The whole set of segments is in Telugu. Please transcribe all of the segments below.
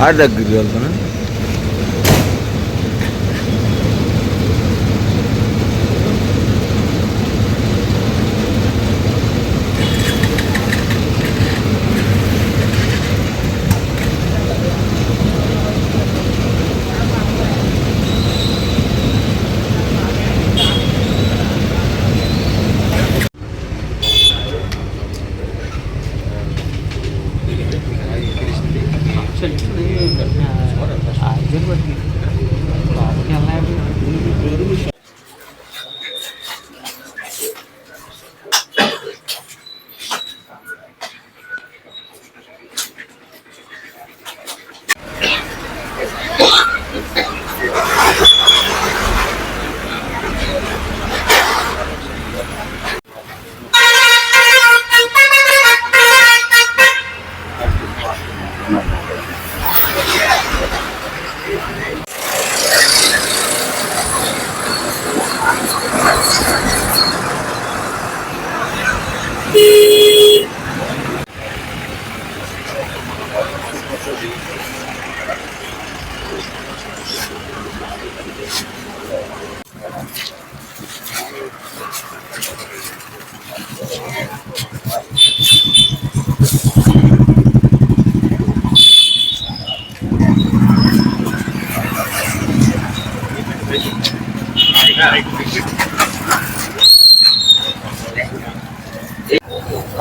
ఆడ దగ్గరికి వెళ్తాను.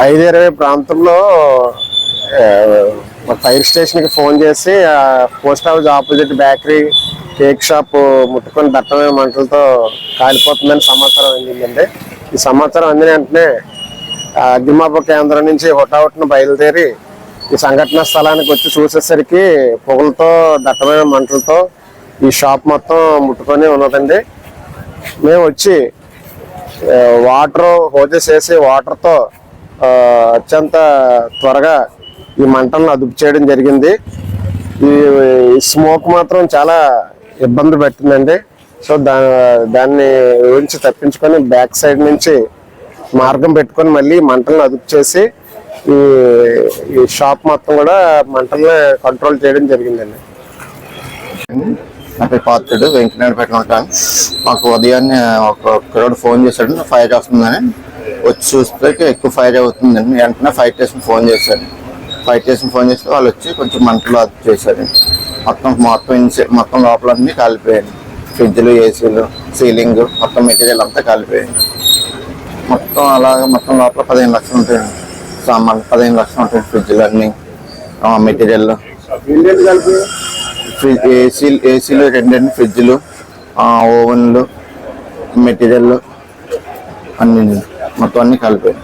ఐదు ప్రాంతంలో ఫైర్ స్టేషన్కి ఫోన్ చేసి post office opposite bakery cake shop ముట్టుకొని దట్టమైన మంటలతో కాలిపోతుందని సమాచారం అందిందండి. ఈ సమాచారం అందిన వెంటనే అగ్నిమాపక కేంద్రం నుంచి హుటాహుటిన బయలుదేరి ఈ సంఘటన స్థలానికి వచ్చి చూసేసరికి పొగలతో దట్టమైన మంటలతో ఈ షాప్ మొత్తం ముట్టుకొని ఉన్నదండి. మేము వచ్చి వాటర్ హోజెస్ వేసి వాటర్తో అత్యంత త్వరగా ఈ మంటలను అదుపు చేయడం జరిగింది. ఈ స్మోక్ మాత్రం చాలా ఇబ్బంది పెట్టిందండి. సో దాన్ని ఊరించి తప్పించుకొని బ్యాక్ సైడ్ నుంచి మార్గం పెట్టుకొని మళ్ళీ మంటలను అదుపు చేసి ఈ షాప్ మొత్తం కూడా మంటల్ని కంట్రోల్ చేయడం జరిగిందండి. నా పేరు పాత్రుడు, వెంకటనాయుడుపేటలో ఉంటాను. మాకు ఉదయాన్నే ఒక కుర్రాడు ఫోన్ చేశాడు, ఫైర్ వస్తుందని. వచ్చి చూస్తే ఎక్కువ ఫైర్ అవుతుందండి. వెంటనే ఫైర్ స్టేషన్ ఫోన్ చేశాడు. ఫైర్ స్టేషన్ ఫోన్ చేస్తే వాళ్ళు వచ్చి కొంచెం మంటలు అదుపు చేశారు. మొత్తం లోపలన్నీ కాలిపోయాయి. ఫ్రిడ్జ్లు, ఏసీలు, సీలింగ్, మొత్తం మెటీరియల్ అంతా కాలిపోయాయి. మొత్తం లోపల 15 లక్షలు ఉంటాయి సామాన్లు. 15 లక్షలు ఉంటాయి ఫ్రిడ్జ్లు అన్నీ, మెటీరియల్. ఏసీలు 2 ఫ్రిడ్జ్లు, ఓవెన్లు, మెటీరియల్ అన్ని మొత్తం అన్నీ కలిపాయి.